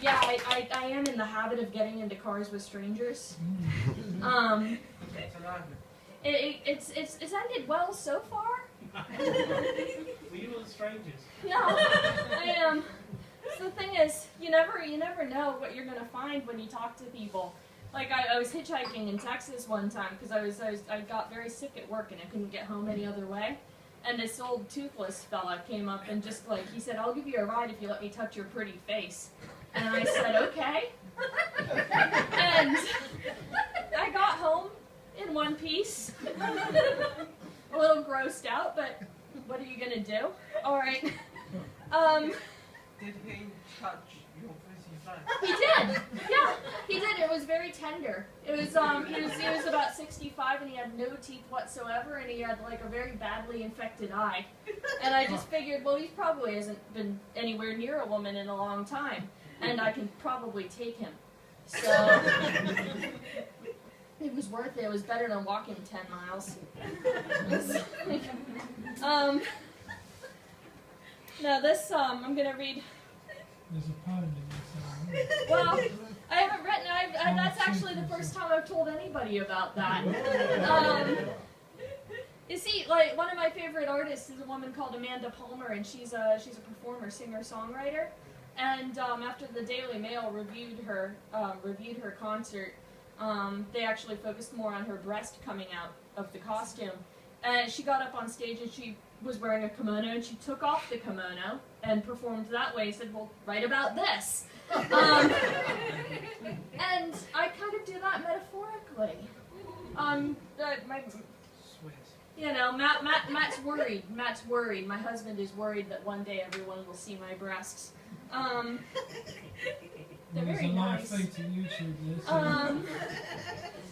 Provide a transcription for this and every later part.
Yeah, I am in the habit of getting into cars with strangers. It's ended well so far. Were you all strangers? No, I am. So the thing is, you never know what you're gonna find when you talk to people. Like I was hitchhiking in Texas one time because I got very sick at work and I couldn't get home any other way. And this old toothless fella came up and just he said, "I'll give you a ride if you let me touch your pretty face." And I said, "Okay." And I got home in one piece, a little grossed out, but what are you gonna do? All right. Did he touch your frizzy face? He did. Yeah, he did. It was very tender. It was he was about 65 and he had no teeth whatsoever and he had like a very badly infected eye. And I just figured, well, he probably hasn't been anywhere near a woman in a long time, and I can probably take him. So it was worth it. It was better than walking 10 miles. Now this I'm gonna read. There's a poem in this. Well, I haven't written. That's actually the first time I've told anybody about that. You see, like one of my favorite artists is a woman called Amanda Palmer, and she's a performer, singer, songwriter. And after the Daily Mail reviewed her concert, they actually focused more on her breast coming out of the costume. And she got up on stage and she was wearing a kimono, and she took off the kimono and performed that way. Said, "Well, write about this." And I kind of do that metaphorically. Matt's worried. Matt's worried. My husband is worried that one day everyone will see my breasts. They're very nice.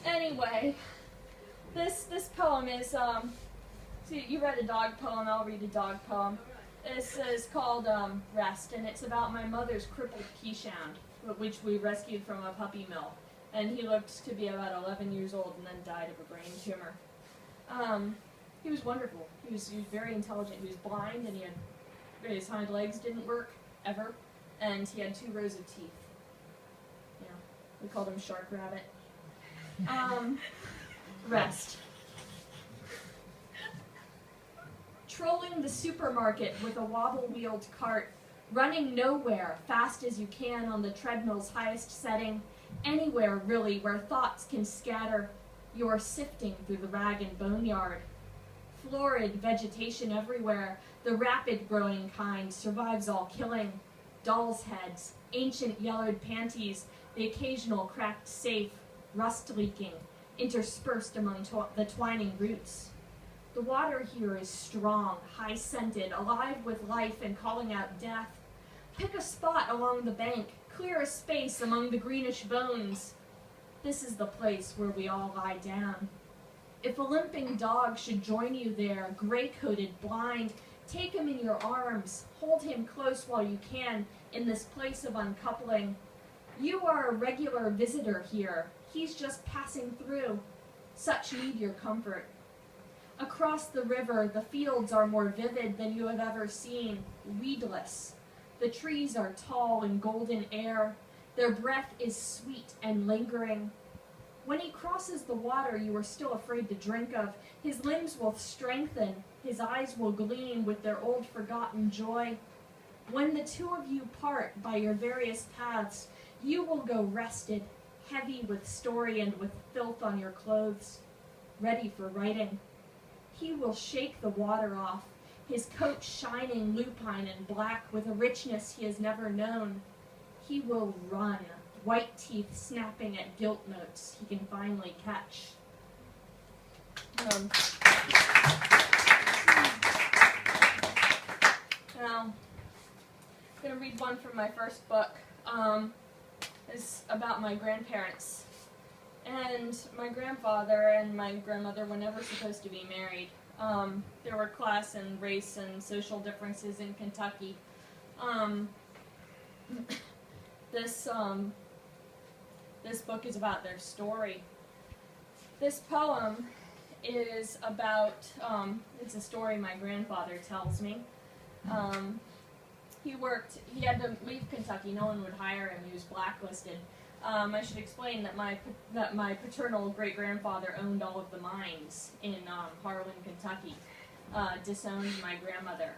Anyway, this poem is so you read a dog poem. I'll read a dog poem. This is called Rest, and it's about my mother's crippled Keeshond, which we rescued from a puppy mill. And he looked to be about 11 years old and then died of a brain tumor. He was wonderful. He was very intelligent. He was blind, and his hind legs didn't work ever, and he had 2 rows of teeth. You know, we called him Shark Rabbit. Rest. Trolling the supermarket with a wobble-wheeled cart, running nowhere, fast as you can on the treadmill's highest setting, anywhere really where thoughts can scatter, you are sifting through the rag and boneyard. Florid vegetation everywhere, the rapid-growing kind survives all killing. Doll's heads, ancient yellowed panties, the occasional cracked safe, rust leaking, interspersed among the twining roots. The water here is strong, high-scented, alive with life and calling out death. Pick a spot along the bank, clear a space among the greenish bones. This is the place where we all lie down. If a limping dog should join you there, gray-coated, blind, take him in your arms, hold him close while you can in this place of uncoupling. You are a regular visitor here. He's just passing through. Such need your comfort. Across the river, the fields are more vivid than you have ever seen, weedless. The trees are tall and golden air. Their breath is sweet and lingering. When he crosses the water you are still afraid to drink of, his limbs will strengthen, his eyes will gleam with their old forgotten joy. When the two of you part by your various paths, you will go rested, heavy with story and with filth on your clothes, ready for writing. He will shake the water off, his coat shining lupine and black with a richness he has never known. He will run, white teeth snapping at gilt notes he can finally catch. Now, I'm going to read one from my first book. It's about my grandparents. And my grandfather and my grandmother were never supposed to be married. There were class and race and social differences in Kentucky. This book is about their story. This poem is about, it's a story my grandfather tells me. He had to leave Kentucky. No one would hire him. He was blacklisted. I should explain that my paternal great-grandfather owned all of the mines in Harlan, Kentucky. Disowned my grandmother.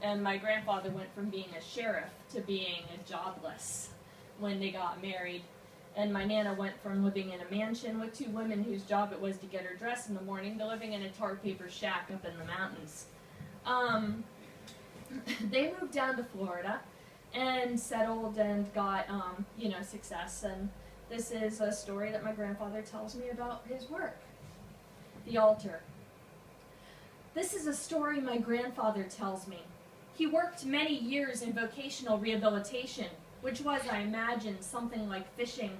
And my grandfather went from being a sheriff to being a jobless when they got married. And my Nana went from living in a mansion with 2 women whose job it was to get her dressed in the morning to living in a tar paper shack up in the mountains. They moved down to Florida and settled and got, success. And this is a story that my grandfather tells me about his work. The altar. This is a story my grandfather tells me. He worked many years in vocational rehabilitation, which was, I imagine, something like fishing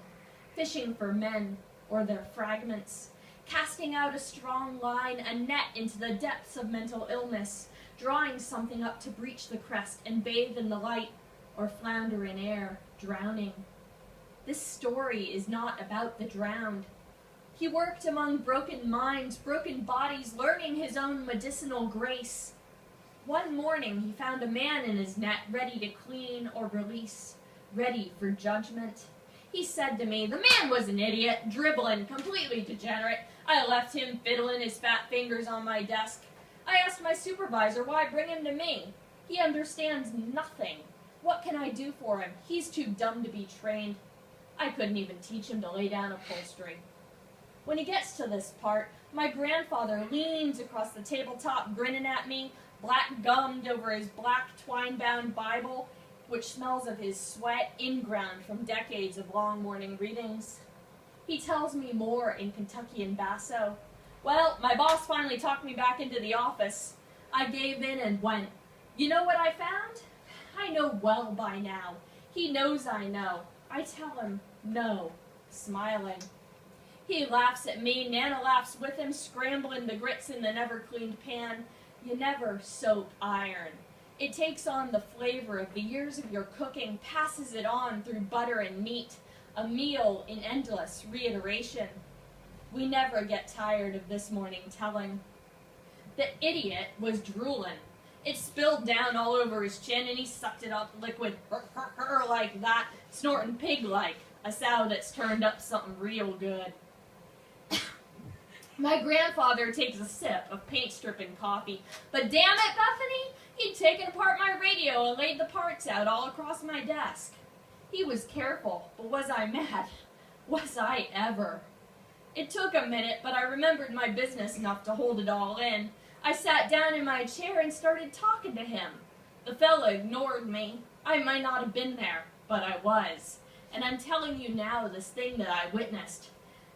for men or their fragments, casting out a strong line, a net into the depths of mental illness, drawing something up to breach the crest and bathe in the light, or flounder in air, drowning. This story is not about the drowned. He worked among broken minds, broken bodies, learning his own medicinal grace. One morning he found a man in his net, ready to clean or release, ready for judgment. He said to me, "The man was an idiot, dribbling, completely degenerate. I left him fiddling his fat fingers on my desk. I asked my supervisor why bring him to me. He understands nothing. What can I do for him? He's too dumb to be trained. I couldn't even teach him to lay down upholstery." When he gets to this part, my grandfather leans across the tabletop, grinning at me, black-gummed over his black twine-bound Bible, which smells of his sweat, inground from decades of long morning readings. He tells me more in Kentuckian basso. "Well, my boss finally talked me back into the office. I gave in and went. You know what I found? I know well by now. He knows I know. I tell him no, smiling. He laughs at me. Nana laughs with him, scrambling the grits in the never-cleaned pan. You never soap iron. It takes on the flavor of the years of your cooking, passes it on through butter and meat, a meal in endless reiteration. We never get tired of this morning telling. The idiot was drooling. It spilled down all over his chin, and he sucked it up liquid, like that, snorting pig-like, a sow that's turned up something real good. My grandfather takes a sip of paint-stripping coffee, but damn it, Bethany, he'd taken apart my radio and laid the parts out all across my desk. He was careful, but was I mad? Was I ever? It took a minute, but I remembered my business enough to hold it all in. I sat down in my chair and started talking to him. The fella ignored me. I might not have been there, but I was. And I'm telling you now this thing that I witnessed.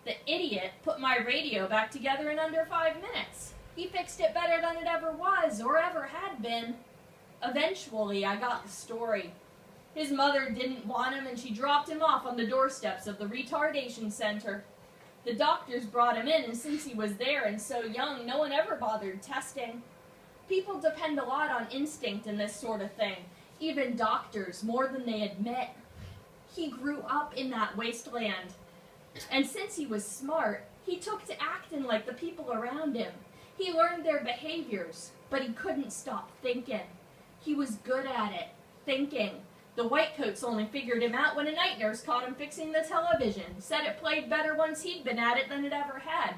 The idiot put my radio back together in under 5 minutes. He fixed it better than it ever was or ever had been. Eventually, I got the story. His mother didn't want him, and she dropped him off on the doorsteps of the retardation center. The doctors brought him in, and since he was there and so young, no one ever bothered testing. People depend a lot on instinct in this sort of thing, even doctors, more than they admit. He grew up in that wasteland, and since he was smart, he took to acting like the people around him. He learned their behaviors, but he couldn't stop thinking. He was good at it, thinking. The whitecoats only figured him out when a night nurse caught him fixing the television, said it played better once he'd been at it than it ever had.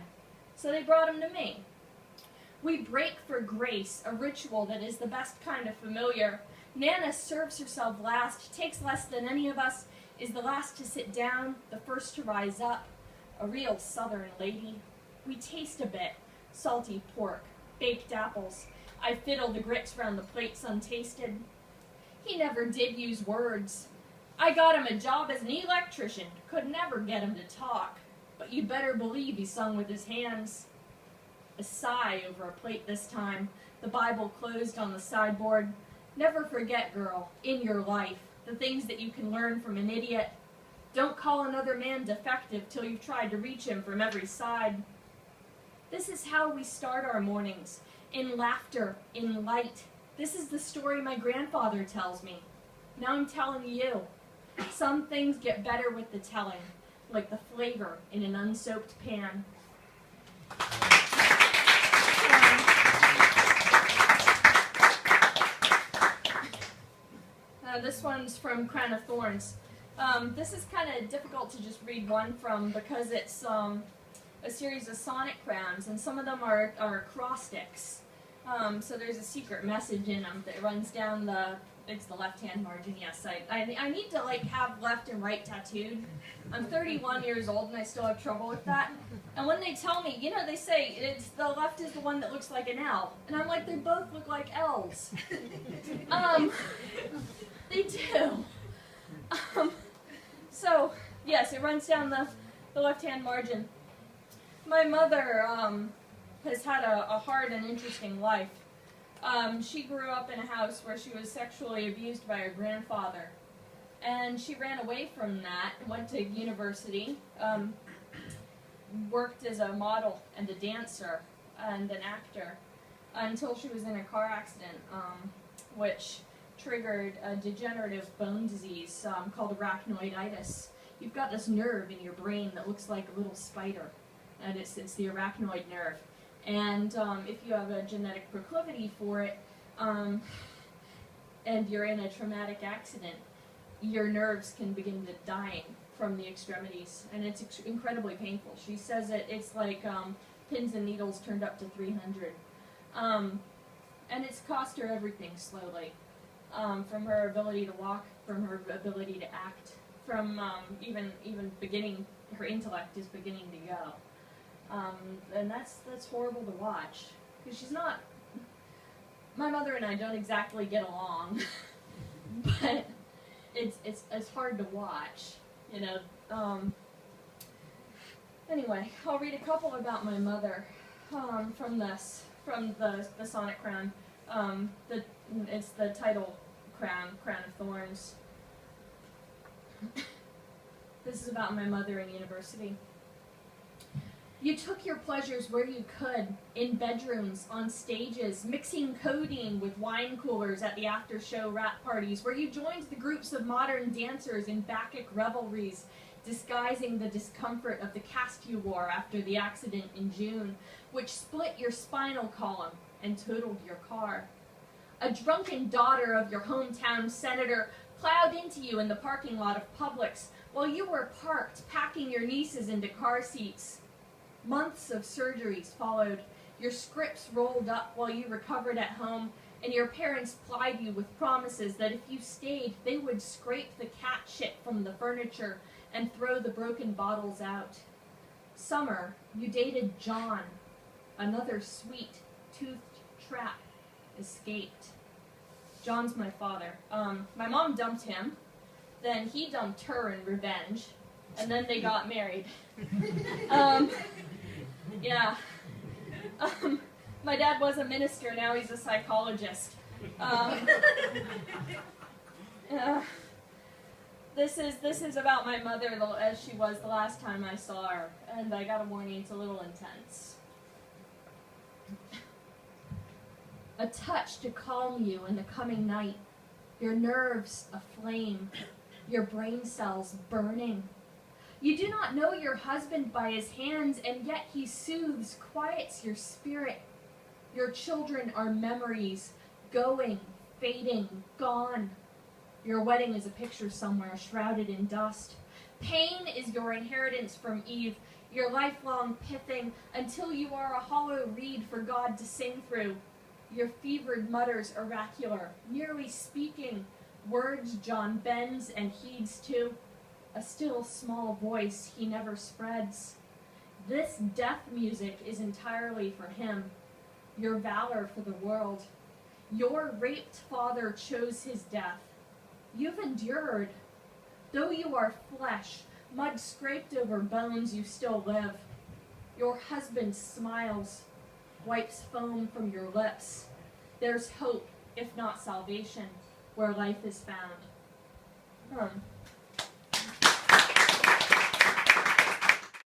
So they brought him to me. We break for grace, a ritual that is the best kind of familiar. Nana serves herself last, takes less than any of us, is the last to sit down, the first to rise up. A real southern lady. We taste a bit. Salty pork, baked apples. I fiddle the grits round the plates untasted. He never did use words. I got him a job as an electrician, could never get him to talk, but you better believe he sung with his hands. A sigh over a plate this time, the Bible closed on the sideboard. Never forget, girl, in your life, the things that you can learn from an idiot. Don't call another man defective till you've tried to reach him from every side. This is how we start our mornings, in laughter, in light. This is the story my grandfather tells me. Now I'm telling you. Some things get better with the telling, like the flavor in an unsoaped pan. This one's from Crown of Thorns. This is kind of difficult to just read one from because it's a series of sonic crowns, and some of them are acrostics. So there's a secret message in them that runs down it's the left-hand margin, yes. I need to like have left and right tattooed. I'm 31 years old and I still have trouble with that. And when they tell me, they say it's the left is the one that looks like an L. And I'm like, they both look like L's. They do. So, yes, it runs down the left-hand margin. My mother has had a hard and interesting life. She grew up in a house where she was sexually abused by her grandfather. And she ran away from that, went to university, worked as a model and a dancer and an actor until she was in a car accident, which triggered a degenerative bone disease called arachnoiditis. You've got this nerve in your brain that looks like a little spider, and it's the arachnoid nerve. And if you have a genetic proclivity for it, and you're in a traumatic accident, your nerves can begin to dying from the extremities, and it's incredibly painful. She says it's like pins and needles turned up to 300. And it's cost her everything slowly, from her ability to walk, from her ability to act, from even beginning, her intellect is beginning to go. And that's horrible to watch, because she's not, my mother and I don't exactly get along, but it's hard to watch, Anyway, I'll read a couple about my mother, from the Sonic Crown. It's the title crown of Thorns. This is about my mother in university. You took your pleasures where you could, in bedrooms, on stages, mixing codeine with wine coolers at the after-show rap parties, where you joined the groups of modern dancers in Bacchic revelries, disguising the discomfort of the cast you wore after the accident in June, which split your spinal column and totaled your car. A drunken daughter of your hometown senator plowed into you in the parking lot of Publix while you were parked, packing your nieces into car seats. Months of surgeries followed. Your scripts rolled up while you recovered at home, and your parents plied you with promises that if you stayed, they would scrape the cat shit from the furniture and throw the broken bottles out. Summer, you dated John. Another sweet, toothed trap escaped. John's my father. My mom dumped him, then he dumped her in revenge, and then they got married. Yeah. My dad was a minister, now he's a psychologist. This is about my mother as she was the last time I saw her, and I got a warning, it's a little intense. A touch to calm you in the coming night, your nerves aflame, your brain cells burning. You do not know your husband by his hands, and yet he soothes, quiets your spirit. Your children are memories, going, fading, gone. Your wedding is a picture somewhere, shrouded in dust. Pain is your inheritance from Eve, your lifelong pithing, until you are a hollow reed for God to sing through. Your fevered mutters oracular, nearly speaking, words John bends and heeds to. A still small voice he never spreads. This death music is entirely for him, your valor for the world. Your raped father chose his death. You've endured. Though you are flesh, mud scraped over bones, you still live. Your husband smiles, wipes foam from your lips. There's hope, if not salvation, where life is found.